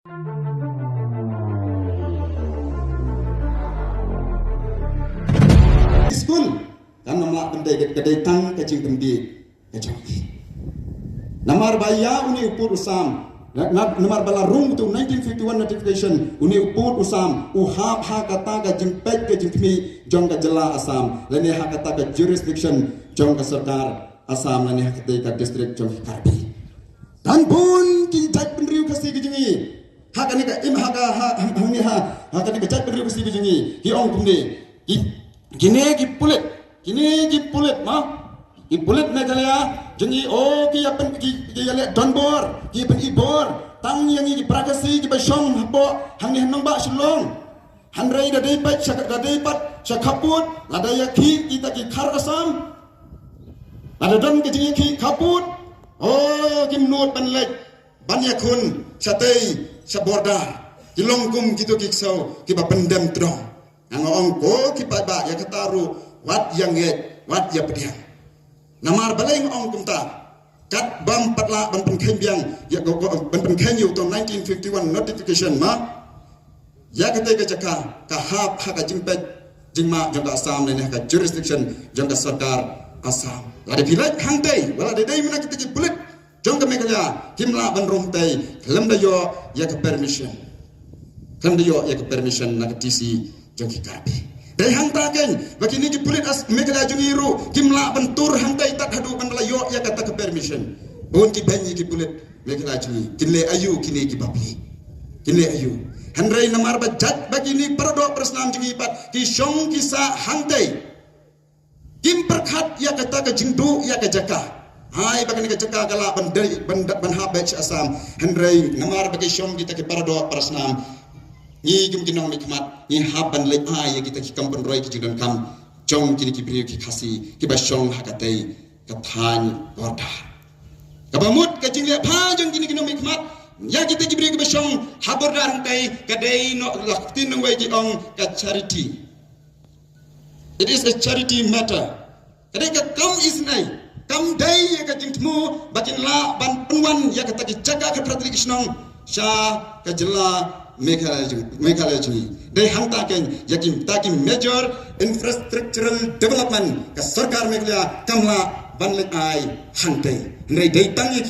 School kan namla pendai kedai tang kecing tembi kecing namar baya uni upur usam namar bala room tu 1951 notification uni upur usam uhap ha kata ka jempet ke jengmi jong ka jela Assam lene ha kata ka jurisdiction jong ka sarkar Assam lene ha kata ka district jong Karbi dan pun kita penriu kasi kejengi ha kani ka im ha ka ha kani ka jat penriu kasi kejengi ki ong kumni kini ki pulit mah ki pulit Meghalaya jengi oh ki apen ki yale donbor ki pen ibor tang yang ki prakasi ki basong hapo hangi hanong ba sulong hanrai da dei pat sakaput lada ya ki kita ki khar Assam lada don ki jengi ki kaput oh ki nut ban lek ban yakun satei saborda ki longkum kitu ki sau ki ba pendem trong angong ko ki ba ya kataru wat yang wat ya pediang namar baleng ong kumta kat bam patla ban pen biang ya go ban pen yu to 1951 notification ma ya kate ka jaka ka hap ha ka jimpet jingma jangka Assam ne ka jurisdiction jangka sarkar Assam lade pilai hangtai wala de dai mana kite ki bulit jangka Meghalaya kimla ban rom tai lem da yo ya ka permission lem da yo ya ka permission na ka TC jangki Karbi dari hangta ken begini ki pulit as Meghalaya jungiru kimla bentur hangtai tak hadu bandalayo ya kata ke permission bon ki banyi ki pulit Meghalaya jungi kinle ayu kini ki babi kinle ayu handrai namar bajat begini perdo persnam jungi pat ki shong kisa hangtai kim perkhat ya kata ke jingdu ya ke jaka hai bagani ke jaka kala bandari banha bach Assam handrai namar bagi shong kita ke perdo persnam ni kim kinong nikmat ni haban le ai kita ki kampun roi ki jidan kam jong kini ki brio ki khasi ki basong hakatai kathan borda kabamut ka jingle pha jong kini kinong nikmat ya kita ki brio ki basong haborda rantai kadai no laktin nang wai ki ong ka charity it is a charity matter kadai ka kam is nai kam dai ya ka jingtmu bakin la ban penwan ya kata ki jaga ka pratri kisnong sha ka jela Meghalaya jungi dari hangta ken yakin takin major infrastructural development ka sarkar Meghalaya kamla banlek ai hangtai dari tangi